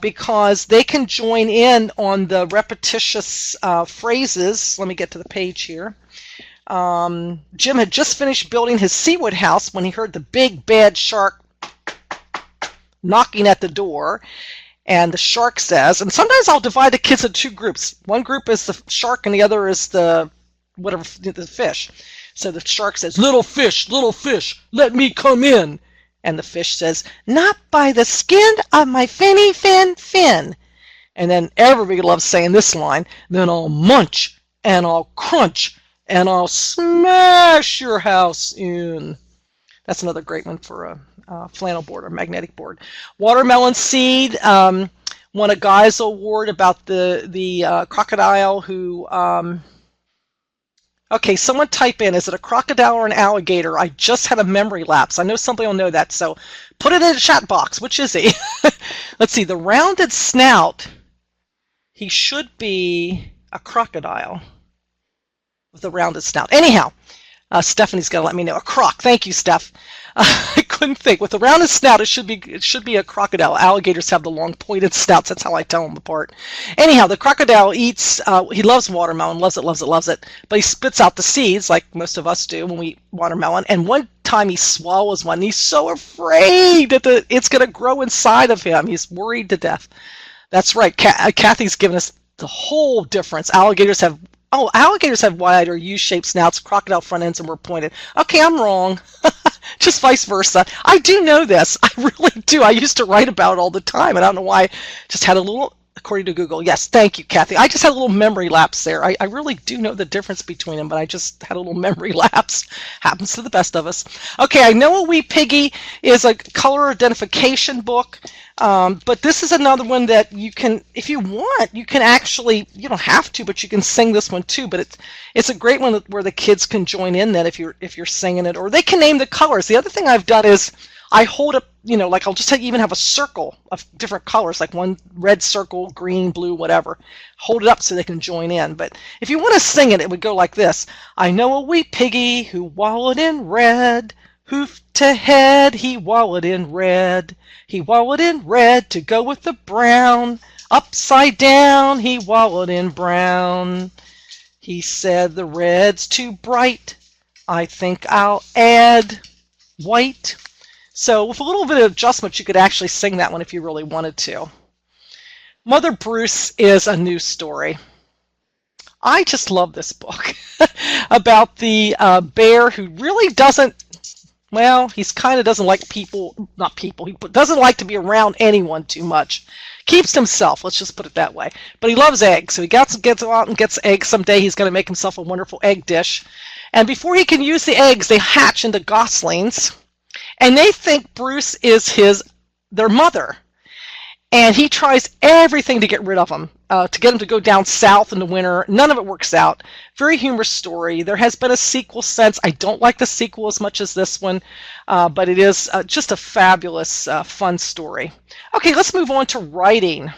Because they can join in on the repetitious phrases. Let me get to the page here. Jim had just finished building his Seawood house when he heard the big bad shark knocking at the door. And the shark says, and sometimes I'll divide the kids into two groups. One group is the shark and the other is the fish. So the shark says, little fish, let me come in. And the fish says, not by the skin of my finny fin. And then everybody loves saying this line, then I'll munch and I'll crunch and I'll smash your house in. That's another great one for a flannel board or magnetic board. Watermelon seed. One won a Geisel Award about the crocodile who. Okay, someone type in, is it a crocodile or an alligator? I just had a memory lapse. I know somebody will know that, so put it in the chat box. Which is he? Let's see, the rounded snout, he should be a crocodile with a rounded snout. Anyhow, Stephanie's going to let me know. A croc. Thank you, Steph. I couldn't think. With a rounded snout, it should be a crocodile. Alligators have the long pointed snouts. That's how I tell them apart. Anyhow, the crocodile eats. He loves watermelon. Loves it. Loves it. Loves it. But he spits out the seeds like most of us do when we eat watermelon. And one time he swallows one. And he's so afraid that it's going to grow inside of him. He's worried to death. That's right. Kathy's given us the whole difference. Alligators have wide or U-shaped snouts. Crocodile front ends and were pointed. Okay, I'm wrong. Just vice versa. I do know this. I really do. I used to write about it all the time, and I don't know why. Just had a little, according to Google. Yes, thank you, Kathy. I just had a little memory lapse there. I really do know the difference between them, but I just had a little memory lapse. Happens to the best of us. Okay, I Know a Wee Piggy is a color identification book. But this is another one that you can, if you want, you can actually, you don't have to, but you can sing this one too. But it's a great one where the kids can join in then if you're singing it, or they can name the colors. The other thing I've done is I hold up, like I'll just even have a circle of different colors, like one red circle, green, blue, whatever. Hold it up so they can join in. But if you want to sing it, it would go like this. I know a wee piggy who wallowed in red. Hoof to head, he wallowed in red. He wallowed in red to go with the brown. Upside down, he wallowed in brown. He said, the red's too bright. I think I'll add white. So with a little bit of adjustment, you could actually sing that one if you really wanted to. Mother Bruce is a new story. I just love this book about the bear who really doesn't, well, he's kind of doesn't like people, not people, he doesn't like to be around anyone too much. Keeps himself, let's just put it that way. But he loves eggs, so he gets out and gets eggs. Someday he's going to make himself a wonderful egg dish. And before he can use the eggs, they hatch into goslings. And they think Bruce is their mother. And he tries everything to get rid of them, to get them to go down south in the winter. None of it works out. Very humorous story. There has been a sequel since. I don't like the sequel as much as this one, but it is just a fabulous, fun story. Okay, let's move on to writing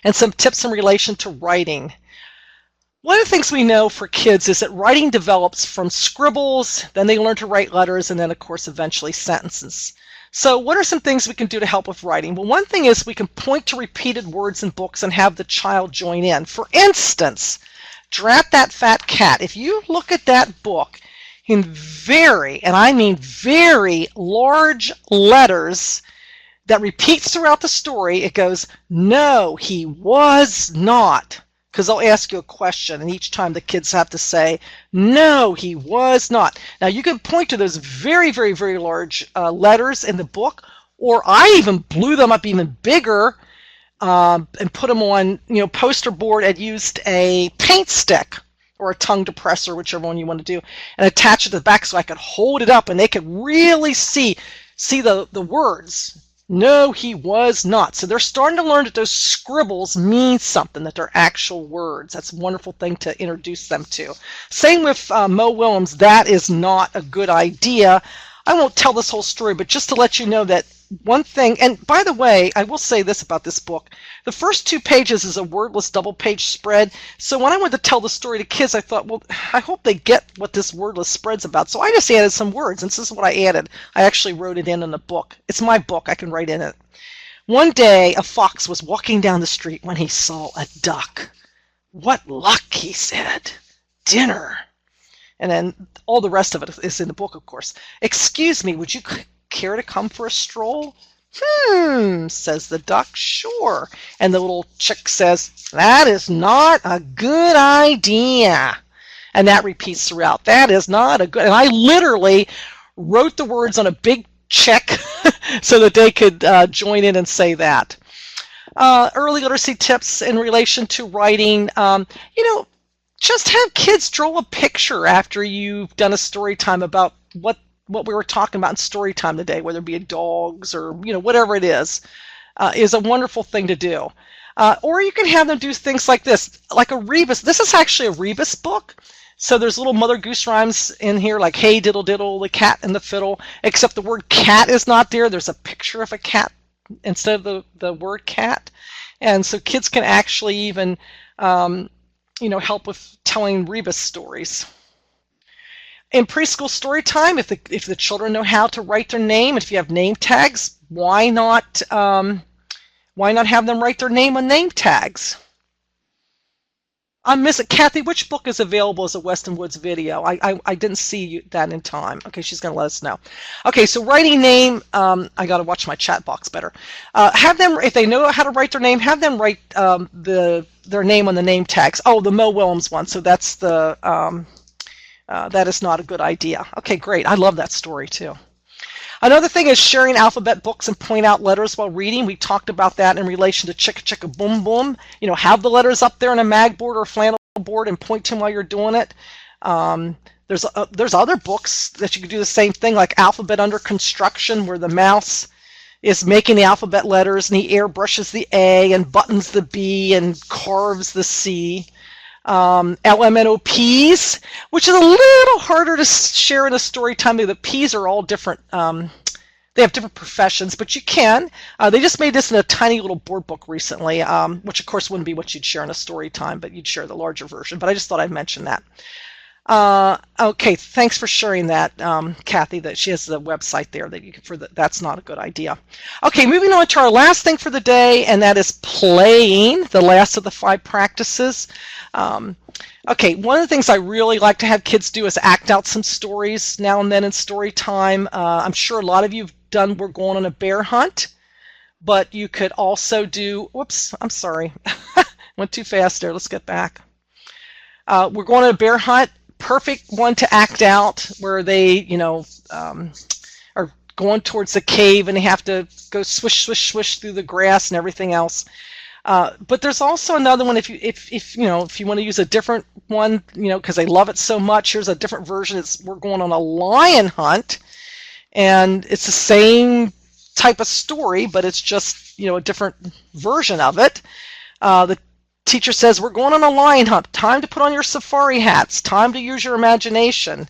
and some tips in relation to writing. One of the things we know for kids is that writing develops from scribbles, then they learn to write letters, and then, of course, eventually sentences. So what are some things we can do to help with writing? Well, one thing is we can point to repeated words in books and have the child join in. For instance, Drat That Fat Cat. If you look at that book in very, and I mean very large letters that repeats throughout the story, it goes, no, he was not. Because they'll ask you a question, and each time the kids have to say, no, he was not. Now, you can point to those very, very, very large letters in the book, or I even blew them up even bigger and put them on, poster board and used a paint stick or a tongue depressor, whichever one you want to do, and attach it to the back so I could hold it up and they could really see the words. No, he was not. So they're starting to learn that those scribbles mean something, that they're actual words. That's a wonderful thing to introduce them to. Same with Mo Willems. That is not a good idea. I won't tell this whole story, but just to let you know that one thing, and by the way, I will say this about this book. The first 2 pages is a wordless double-page spread. So when I went to tell the story to kids, I thought, well, I hope they get what this wordless spread's about. So I just added some words, and this is what I added. I actually wrote it in the book. It's my book. I can write in it. One day, a fox was walking down the street when he saw a duck. What luck, he said. Dinner. And then all the rest of it is in the book, of course. Excuse me, would you care to come for a stroll? Says the duck, sure. And the little chick says, that is not a good idea. And that repeats throughout. That is not a good, and I literally wrote the words on a big check so that they could join in and say that. Early literacy tips in relation to writing, just have kids draw a picture after you've done a story time about what we were talking about in story time today, whether it be dogs or, whatever it is. is a wonderful thing to do. Or you can have them do things like this, like a rebus. This is actually a rebus book. So there's little Mother Goose rhymes in here, like hey diddle diddle, the cat and the fiddle, except the word cat is not there. There's a picture of a cat instead of the word cat. And so kids can actually even help with telling rebus stories. In preschool story time, if the children know how to write their name, if you have name tags, why not have them write their name on name tags? I'm missing Kathy. Which book is available as a Weston Woods video? I didn't see that in time. Okay, she's going to let us know. Okay, so writing name. I got to watch my chat box better. Have them, if they know how to write their name, have them write their name on the name tags. Oh, the Mo Willems one. So that's the that is not a good idea. Okay, great. I love that story too. Another thing is sharing alphabet books and point out letters while reading. We talked about that in relation to chicka chicka boom boom. Have the letters up there on a mag board or flannel board and point to them while you're doing it. There's other books that you can do the same thing, like Alphabet Under Construction, where the mouse is making the alphabet letters and he airbrushes the A and buttons the B and carves the C. LMNOPs, which is a little harder to share in a story time. The P's are all different. They have different professions, but you can. They just made this in a tiny little board book recently, which of course wouldn't be what you'd share in a story time, but you'd share the larger version. But I just thought I'd mention that. Okay, thanks for sharing that, Kathy, that she has the website there that you can, that's not a good idea. Okay, moving on to our last thing for the day, and that is playing, the last of the 5 practices. Okay, one of the things I really like to have kids do is act out some stories now and then in story time. I'm sure a lot of you have done We're Going on a Bear Hunt, but you could also do, whoops, I'm sorry, went too fast there, let's get back. We're Going on a Bear Hunt. Perfect one to act out, where they, are going towards the cave and they have to go swish, swish, swish through the grass and everything else. But there's also another one if you want to use a different one, because they love it so much. Here's a different version. We're Going on a Lion Hunt, and it's the same type of story, but it's just a different version of it. The teacher says, we're going on a lion hunt. Time to put on your safari hats. Time to use your imagination.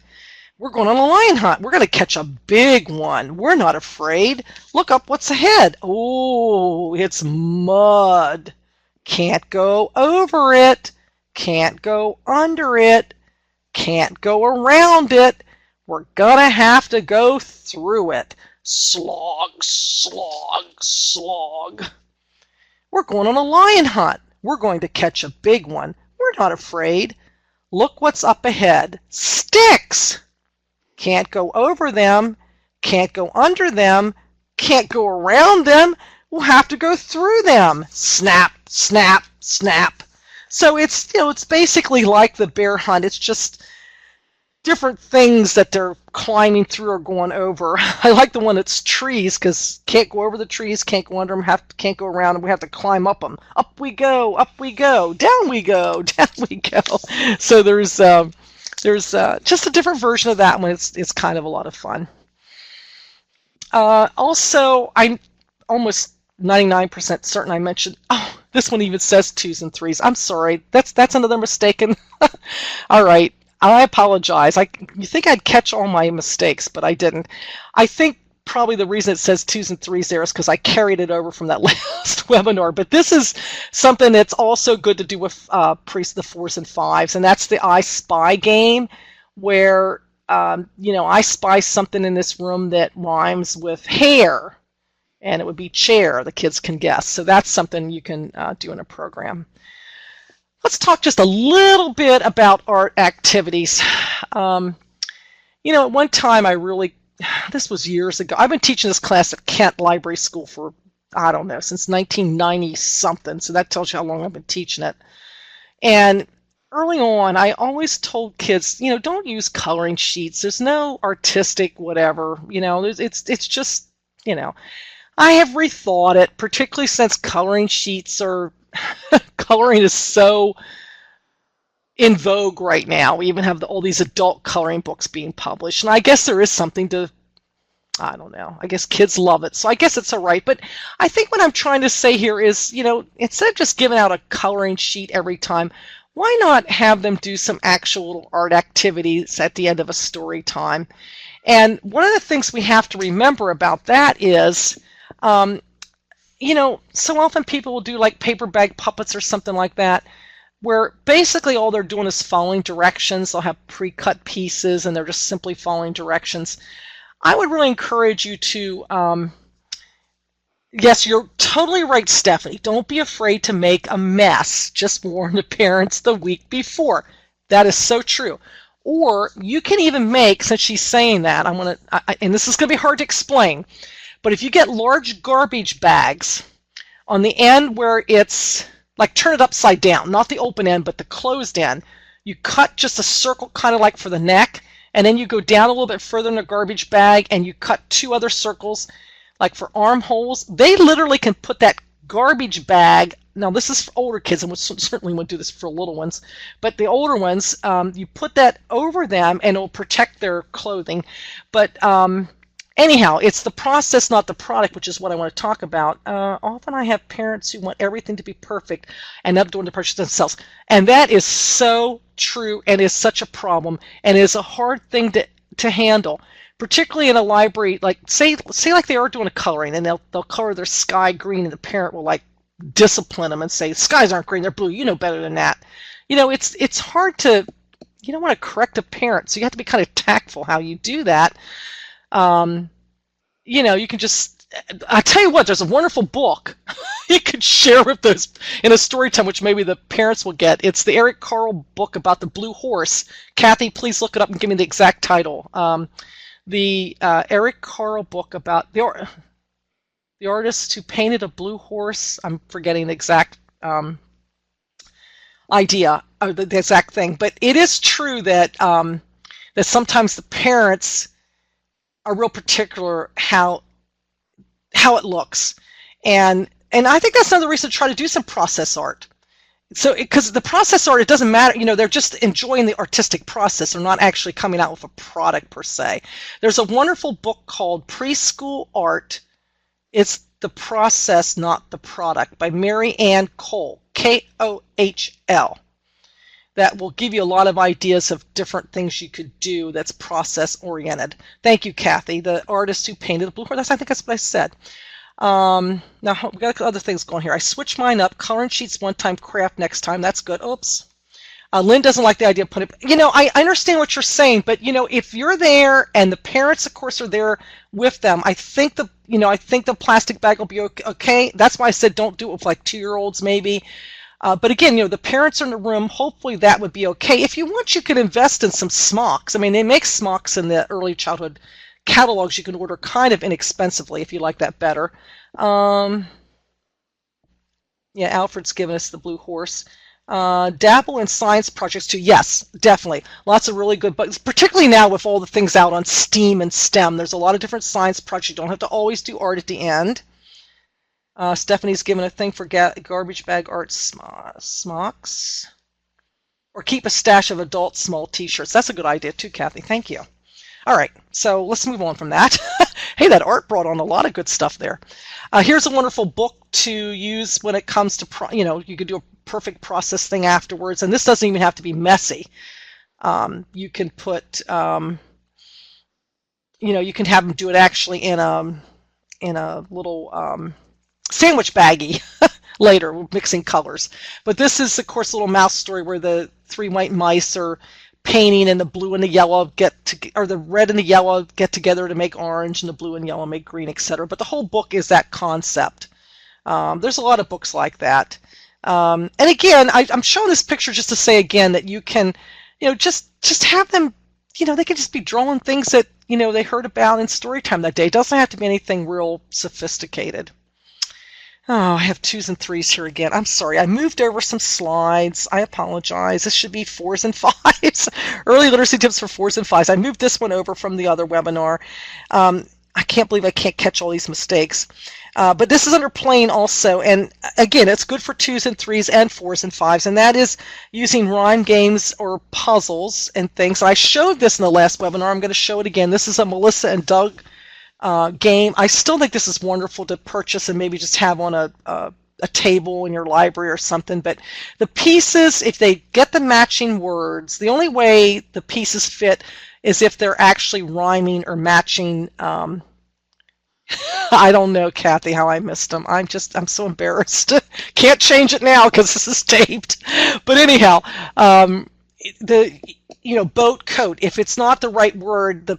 We're going on a lion hunt. We're going to catch a big one. We're not afraid. Look up what's ahead. Oh, it's mud. Can't go over it. Can't go under it. Can't go around it. We're going to have to go through it. Slog, slog, slog. We're going on a lion hunt. We're going to catch a big one. We're not afraid. Look what's up ahead. Sticks! Can't go over them. Can't go under them. Can't go around them. We'll have to go through them. Snap, snap, snap. So it's basically like the bear hunt. It's just different things that they're climbing through or going over. I like the one that's trees, because can't go over the trees, can't go under them, can't go around them. We have to climb up them. Up we go, down we go, down we go. So there's just a different version of that one. It's kind of a lot of fun. Also, I'm almost 99% certain I mentioned. Oh, this one even says 2s and 3s. I'm sorry. That's another mistaken. All right. I apologize. You think I'd catch all my mistakes, but I didn't. I think probably the reason it says 2s and 3s there is because I carried it over from that last webinar. But this is something that's also good to do with the 4s and 5s, and that's the I Spy game, where I spy something in this room that rhymes with hair, and it would be chair. The kids can guess. So that's something you can do in a program. Let's talk just a little bit about art activities. At one time this was years ago, I've been teaching this class at Kent Library School for, I don't know, since 1990 something, so that tells you how long I've been teaching it. And early on, I always told kids, don't use coloring sheets. There's no artistic whatever, it's just, I have rethought it, particularly since coloring sheets are coloring is so in vogue right now. We even have all these adult coloring books being published, and I guess there is something to I don't know. I guess kids love it, so I guess it's all right. But I think what I'm trying to say here is, instead of just giving out a coloring sheet every time, why not have them do some actual art activities at the end of a story time? And one of the things we have to remember about that is, um, so often people will do like paper bag puppets or something like that, where basically all they're doing is following directions. They'll have pre-cut pieces and they're just simply following directions. I would really encourage you to, yes, you're totally right, Stephanie. Don't be afraid to make a mess. Just warn the parents the week before. That is so true. Or you can even make, since she's saying that, and this is going to be hard to explain, but if you get large garbage bags on the end where it's, like turn it upside down, not the open end, but the closed end, you cut just a circle kind of like for the neck, and then you go down a little bit further in the garbage bag and you cut 2 other circles like for armholes. They literally can put that garbage bag, now this is for older kids, and we certainly wouldn't do this for little ones, but the older ones, you put that over them and it will protect their clothing. But anyhow, it's the process, not the product, which is what I want to talk about. Often I have parents who want everything to be perfect and end up doing the purchase themselves. And that is so true and is such a problem and is a hard thing to handle, particularly in a library. Like say like they are doing a coloring and they'll color their sky green and the parent will like discipline them and say, skies aren't green, they're blue, you know better than that. It's hard to, you don't want to correct a parent, so you have to be kind of tactful how you do that. You can just, I'll tell you what, there's a wonderful book you could share with those in a story time, which maybe the parents will get. It's the Eric Carle book about the blue horse. Kathy, please look it up and give me the exact title. The Eric Carle book about the artist who painted a blue horse. I'm forgetting the exact idea, or the exact thing. But it is true that that sometimes the parents are real particular how it looks, and I think that's another reason to try to do some process art. So because the process art, it doesn't matter, they're just enjoying the artistic process. They're not actually coming out with a product per se. There's a wonderful book called Preschool Art. It's the process, not the product, by Mary Ann Cole, Kohl. That will give you a lot of ideas of different things you could do that's process-oriented. Thank you, Kathy. The artist who painted a blue horse, I think that's what I said. Now, we've got other things going here. I switched mine up. Coloring sheets one time, craft next time. That's good. Oops. Lynn doesn't like the idea of putting it. I understand what you're saying, but, if you're there and the parents, of course, are there with them, I think the plastic bag will be okay. That's why I said don't do it with like 2-year-olds maybe. But again, the parents are in the room. Hopefully that would be okay. If you want, you could invest in some smocks. I mean, they make smocks in the early childhood catalogs you can order kind of inexpensively if you like that better. Yeah, Alfred's given us the blue horse. Dabble in science projects too. Yes, definitely. Lots of really good books, particularly now with all the things out on STEAM and STEM. There's a lot of different science projects. You don't have to always do art at the end. Stephanie's given a thing for garbage bag art smocks. Or keep a stash of adult small t-shirts. That's a good idea too, Kathy. Thank you. All right, so let's move on from that. Hey, that art brought on a lot of good stuff there. Here's a wonderful book to use when it comes to, you could do a perfect process thing afterwards, and this doesn't even have to be messy. You can put, you can have them do it actually in a little sandwich baggie later, mixing colors. But this is, of course, a little mouse story where the 3 white mice are painting, and the blue and the yellow or the red and the yellow get together to make orange, and the blue and yellow make green, etc. But the whole book is that concept. There's a lot of books like that. And again, I'm showing this picture just to say again that you can, just have them, they can just be drawing things that, they heard about in story time that day. It doesn't have to be anything real sophisticated. Oh, I have 2s and 3s here again. I'm sorry. I moved over some slides. I apologize. This should be 4s and 5s. Early literacy tips for 4s and 5s. I moved this one over from the other webinar. I can't believe I can't catch all these mistakes. But this is under plain also. And again, it's good for 2s and 3s and 4s and 5s. And that is using rhyme games or puzzles and things. I showed this in the last webinar. I'm going to show it again. This is a Melissa and Doug game. I still think this is wonderful to purchase and maybe just have on a table in your library or something. But the pieces, if they get the matching words, the only way the pieces fit is if they're actually rhyming or matching. I don't know, Kathy, how I missed them. I'm so embarrassed. Can't change it now because this is taped. But anyhow, the boat, coat, if it's not the right word, the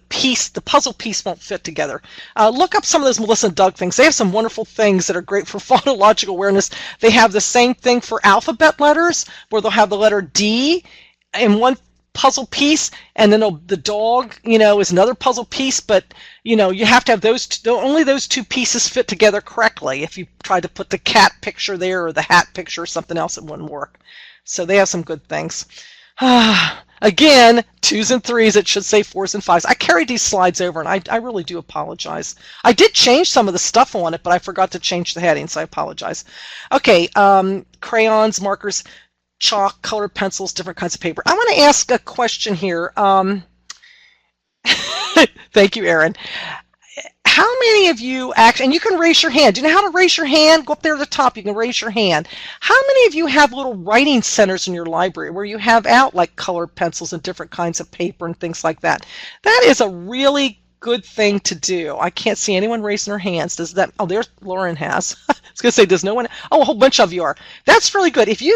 puzzle piece won't fit together. Look up some of those Melissa and Doug things. They have some wonderful things that are great for phonological awareness. They have the same thing for alphabet letters, where they'll have the letter D in one puzzle piece, and then the dog, is another puzzle piece, but you have to have only those two pieces fit together correctly. If you try to put the cat picture there or the hat picture or something else, it wouldn't work. So they have some good things. Again, 2s and 3s, it should say 4s and 5s. I carried these slides over, and I really do apologize. I did change some of the stuff on it, but I forgot to change the heading, so I apologize. Okay, crayons, markers, chalk, colored pencils, different kinds of paper. I want to ask a question here. Thank you, Erin. How many of you and you can raise your hand. Do you know how to raise your hand? Go up there at the top. You can raise your hand. How many of you have little writing centers in your library where you have out like colored pencils and different kinds of paper and things like that? That is a really good thing to do. I can't see anyone raising their hands. Does that? Oh, there's Lauren has. I was going to say, does no one? Oh, a whole bunch of you are. That's really good. If you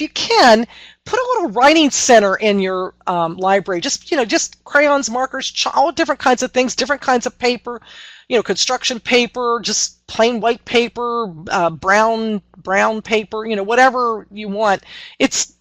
can, put a little writing center in your library. Just crayons, markers, all different kinds of things, different kinds of paper. Construction paper, just plain white paper, brown paper. Whatever you want. It's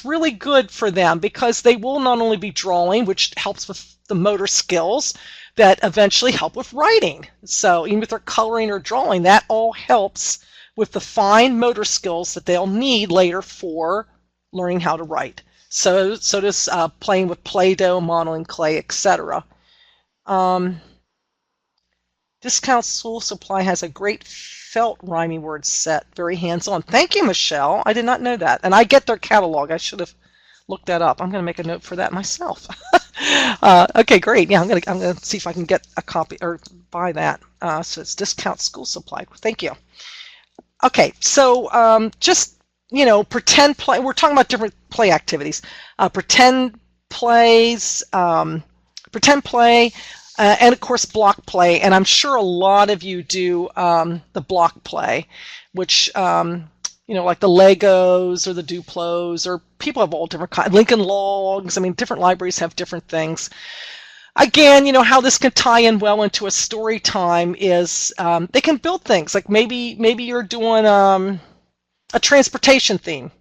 really good for them because they will not only be drawing, which helps with the motor skills that eventually help with writing. So even if they're coloring or drawing, that all helps with the fine motor skills that they'll need later for learning how to write. So does playing with Play-Doh, modeling clay, etc. Discount School Supply has a great felt rhyming word set, very hands-on. Thank you, Michelle. I did not know that. And I get their catalog. I should have looked that up. I'm going to make a note for that myself. Okay, great. Yeah, I'm going to see if I can get a copy or buy that. So it's Discount School Supply. Thank you. Okay, so just, pretend play. We're talking about different play activities. Pretend plays, pretend play, and of course block play. And I'm sure a lot of you do the block play, which, like the Legos or the Duplos, or people have all different kinds. Lincoln Logs. I mean, different libraries have different things. Again, how this can tie in well into a story time is they can build things. Like maybe you're doing a transportation theme,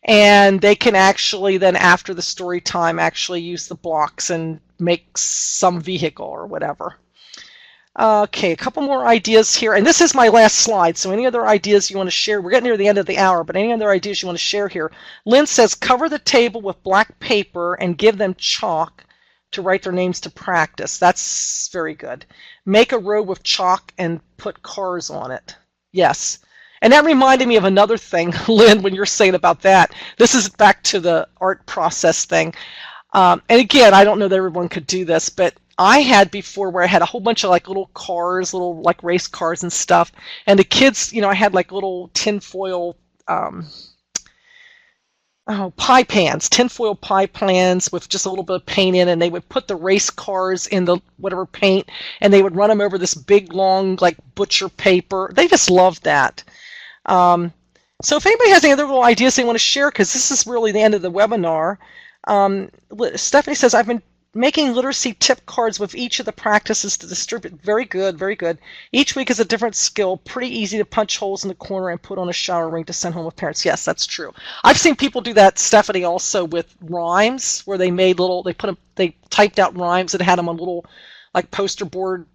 and they can actually then after the story time actually use the blocks and make some vehicle or whatever. Okay, a couple more ideas here, and this is my last slide, so any other ideas you want to share? We're getting near the end of the hour, but any other ideas you want to share here? Lynn says, cover the table with black paper and give them chalk to write their names to practice. That's very good. Make a row with chalk and put cars on it. Yes. And that reminded me of another thing, Lynn, when you're saying about that. This is back to the art process thing. And again, I don't know that everyone could do this, but I had before where I had a whole bunch of like little cars, little like race cars and stuff. And the kids, I had like little tinfoil pie pans, tinfoil pie pans with just a little bit of paint in, and they would put the race cars in the whatever paint, and they would run them over this big, long, like butcher paper. They just loved that. So if anybody has any other little ideas they want to share, because this is really the end of the webinar, Stephanie says, I've been making literacy tip cards with each of the practices to distribute. Very good, very good. Each week is a different skill. Pretty easy to punch holes in the corner and put on a shower ring to send home with parents. Yes, that's true. I've seen people do that, Stephanie, also with rhymes, where they made they typed out rhymes and had them on little like poster board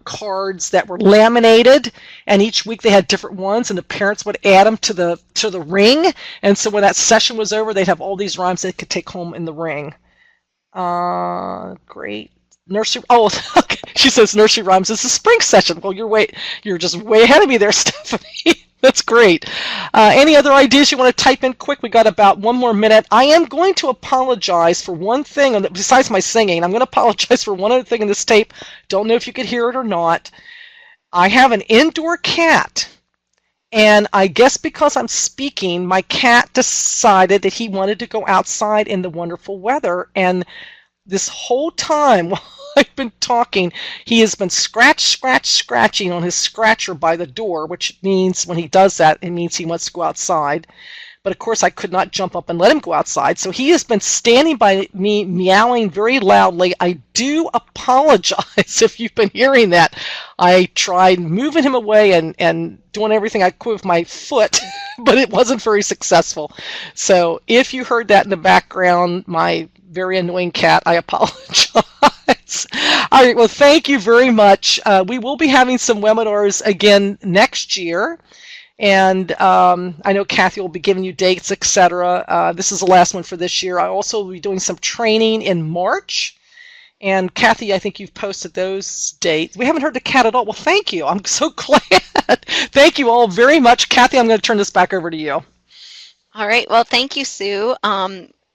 cards that were laminated, and each week they had different ones, and the parents would add them to the ring, and so when that session was over, they'd have all these rhymes they could take home in the ring. Great. Nursery. Oh, okay. She says nursery rhymes is the spring session. Well, you're just way ahead of me there, Stephanie. That's great. Any other ideas you want to type in quick? We got about 1 more minute. I am going to apologize for one thing, besides my singing. I'm going to apologize for one other thing in this tape. Don't know if you could hear it or not. I have an indoor cat, and I guess because I'm speaking, my cat decided that he wanted to go outside in the wonderful weather, and this whole time while I've been talking, he has been scratching on his scratcher by the door, which means when he does that, it means he wants to go outside. But of course, I could not jump up and let him go outside. So he has been standing by me, meowing very loudly. I do apologize if you've been hearing that. I tried moving him away and doing everything I could with my foot, but it wasn't very successful. So if you heard that in the background, my very annoying cat, I apologize. All right, well, thank you very much. We will be having some webinars again next year. And I know Kathy will be giving you dates, etc. This is the last one for this year. I also will be doing some training in March. And Kathy, I think you've posted those dates. We haven't heard the cat at all. Well, thank you. I'm so glad. Thank you all very much. Kathy, I'm going to turn this back over to you. All right. Well, thank you, Sue.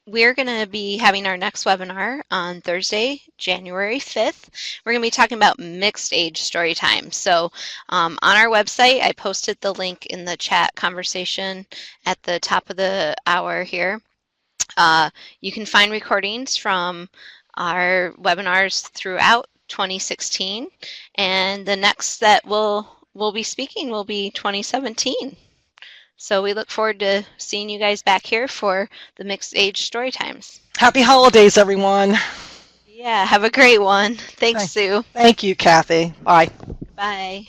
We're going to be having our next webinar on Thursday, January 5th. We're going to be talking about mixed age story time. So on our website, I posted the link in the chat conversation at the top of the hour here. You can find recordings from our webinars throughout 2016, and the next that we'll be speaking will be 2017. So we look forward to seeing you guys back here for the mixed age story times. Happy holidays, everyone. Yeah, have a great one. Thanks, Sue. Thank you, Kathy. Bye. Bye.